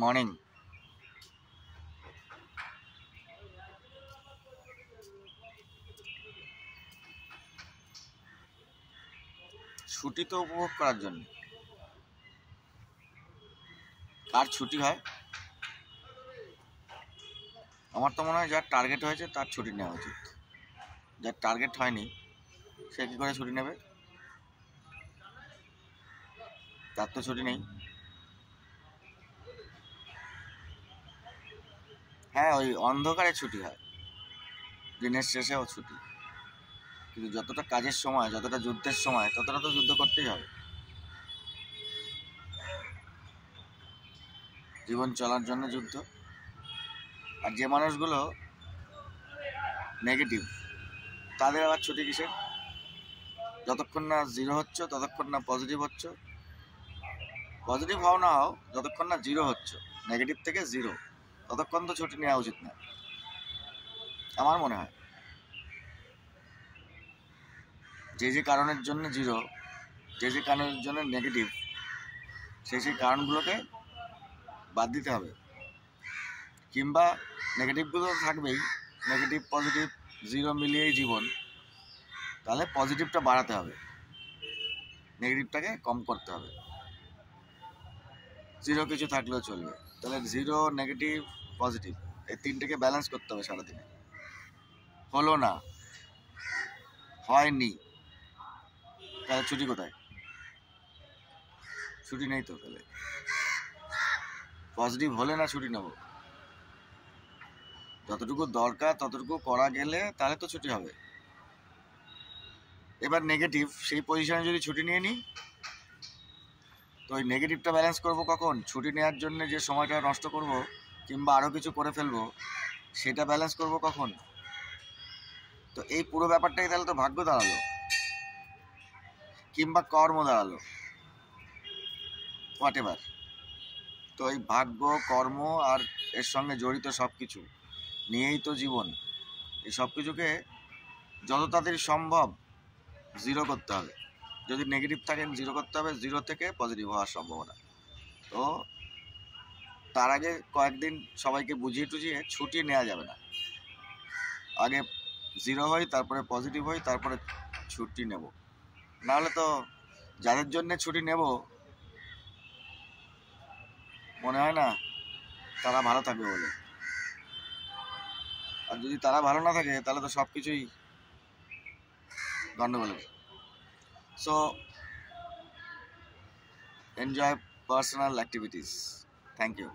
Morning. ছুটি তো উপভোগ করার জন্য। কার ছুটি হয়? আমার তো মনে হয় যার টার্গেট হয়েছে তার ছুটি নেওয়া উচিত। যার টার্গেট হয়নি সে কী করে ছুটি নেবে? তার তো ছুটি নেই। হ্যাঁ, ওই অন্ধকারে ছুটি হয়, দিনের শেষেও ছুটি, কিন্তু যতটা কাজের সময়, যতটা যুদ্ধের সময়, ততটা তো যুদ্ধ করতেই হবে। জীবন চলার জন্য যুদ্ধ। আর যে মানুষগুলো নেগেটিভ তাদের আবার ছুটি কিসের? যতক্ষণ না জিরো হচ্ছে, ততক্ষণ না পজিটিভ হচ্ছে, পজিটিভ হও না হও, যতক্ষণ না জিরো হচ্ছে, নেগেটিভ থেকে জিরো, ততক্ষণ তো ছুটি নেওয়া উচিত না আমার মনে হয়। যে যে কারণের জন্য জিরো, যে যে কারণের জন্য নেগেটিভ, সেই কারণগুলোকে বাদ দিতে হবে। কিংবা নেগেটিভগুলো থাকবেই, নেগেটিভ পজিটিভ জিরো মিলিয়েই জীবন, তাহলে পজিটিভটা বাড়াতে হবে, নেগেটিভটাকে কম করতে হবে। জিরো কিছু থাকলেও চলবে, তাহলে জিরো, নেগেটিভ, পজিটিভ, এই তিনটেকে ব্যালেন্স করতে হবে সারাদিনে। হলো না, হয়নি, তাহলে ছুটি কোথায়? ছুটি নেই তো। তাহলে পজিটিভ হলে না ছুটি নেব, যতটুকু দরকার ততটুকু করা গেলে তাহলে তো ছুটি হবে। এবার নেগেটিভ, সেই পজিশনে যদি ছুটি নিয়ে নিই, তো ওই নেগেটিভটা ব্যালেন্স করব কখন? ছুটি নেওয়ার জন্য যে সময়টা নষ্ট করব কিংবা আরও কিছু করে ফেলবো, সেটা ব্যালেন্স করব কখন? তো এই পুরো ব্যাপারটাই তাহলে তো ভাগ্য দাঁড়ালো, কিংবা কর্ম দাঁড়ালো, হোয়াট এভার। তো এই ভাগ্য, কর্ম আর এর সঙ্গে জড়িত সব কিছু নিয়েই তো জীবন। এই সব কিছুকে যত তাড়াতাড়ি সম্ভব জিরো করতে হবে। যদি নেগেটিভ থাকেন জিরো করতে হবে, জিরো থেকে পজিটিভ হওয়ার সম্ভাবনা। তো তার আগে কয়েকদিন সবাইকে বুঝিয়ে টুঝিয়ে ছুটি নেওয়া যাবে না। আগে জিরো হই, তারপরে পজিটিভ হই, তারপরে ছুটি নেব। নাহলে তো যাদের জন্য ছুটি নেব মনে হয় না তারা ভালো থাকবে বলে। আর যদি তারা ভালো না থাকে তাহলে তো সব কিছুই গন্ডগোলের। So enjoy personal activities. Thank you.